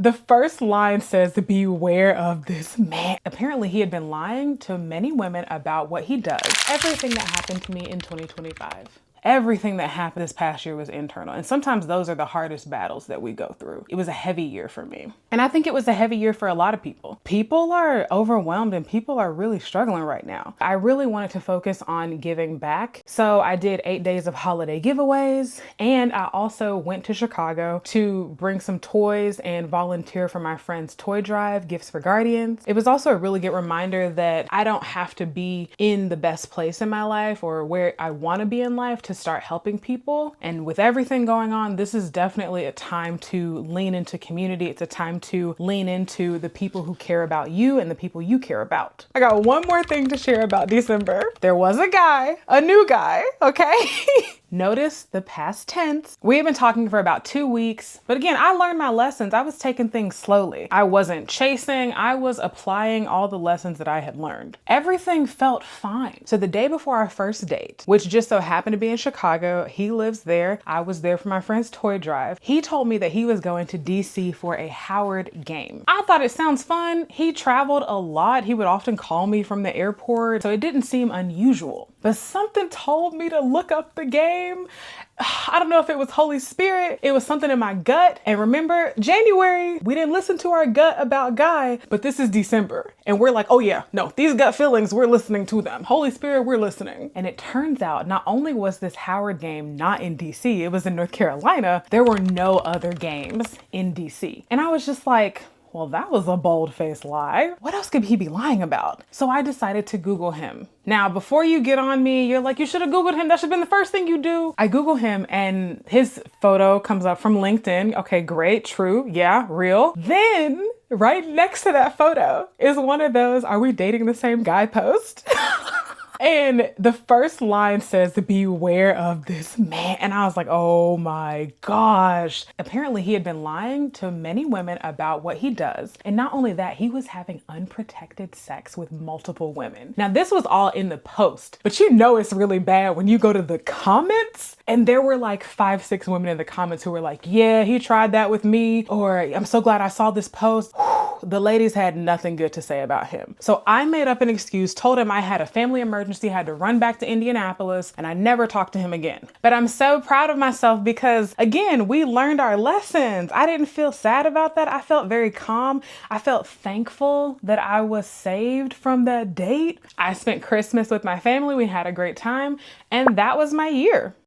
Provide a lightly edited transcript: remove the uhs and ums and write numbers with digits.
The first line says, beware of this man. Apparently he had been lying to many women about what he does. Everything that happened to me in 2025. Everything that happened this past year was internal. And sometimes those are the hardest battles that we go through. It was a heavy year for me. And I think it was a heavy year for a lot of people. People are overwhelmed and people are really struggling right now. I really wanted to focus on giving back. So I did 8 days of holiday giveaways. And I also went to Chicago to bring some toys and volunteer for my friend's toy drive, Gifts for Guardians. It was also a really good reminder that I don't have to be in the best place in my life or where I want to be in life to start helping people. And with everything going on, this is definitely a time to lean into community. It's a time to lean into the people who care about you and the people you care about. I got one more thing to share about December. There was a guy, a new guy, okay? Notice the past tense. We have been talking for about 2 weeks, but again, I learned my lessons. I was taking things slowly. I wasn't chasing, I was applying all the lessons that I had learned. Everything felt fine. So the day before our first date, which just so happened to be in Chicago, he lives there. I was there for my friend's toy drive. He told me that he was going to DC for a Howard game. I thought it sounds fun. He traveled a lot. He would often call me from the airport, so it didn't seem unusual. But something told me to look up the game. I don't know if it was Holy Spirit. It was something in my gut. And remember, January, we didn't listen to our gut about Guy, but this is December. And we're like, oh yeah, no, these gut feelings, we're listening to them. Holy Spirit, we're listening. And it turns out not only was this Howard game not in DC, it was in North Carolina, there were no other games in DC. And I was just like, well, that was a bold-faced lie. What else could he be lying about? So I decided to Google him. Now, before you get on me, you're like, you should have Googled him. That should have been the first thing you do. I Google him and his photo comes up from LinkedIn. Okay, great, true, yeah, real. Then right next to that photo is one of those, are we dating the same guy post? And the first line says, beware of this man. And I was like, oh my gosh. Apparently he had been lying to many women about what he does. And not only that, he was having unprotected sex with multiple women. Now this was all in the post, but you know it's really bad when you go to the comments and there were like 5, 6 women in the comments who were like, yeah, he tried that with me. Or I'm so glad I saw this post. The ladies had nothing good to say about him. So I made up an excuse, told him I had a family emergency, had to run back to Indianapolis, and I never talked to him again. But I'm so proud of myself because, again, we learned our lessons. I didn't feel sad about that. I felt very calm. I felt thankful that I was saved from that date. I spent Christmas with my family. We had a great time, and that was my year.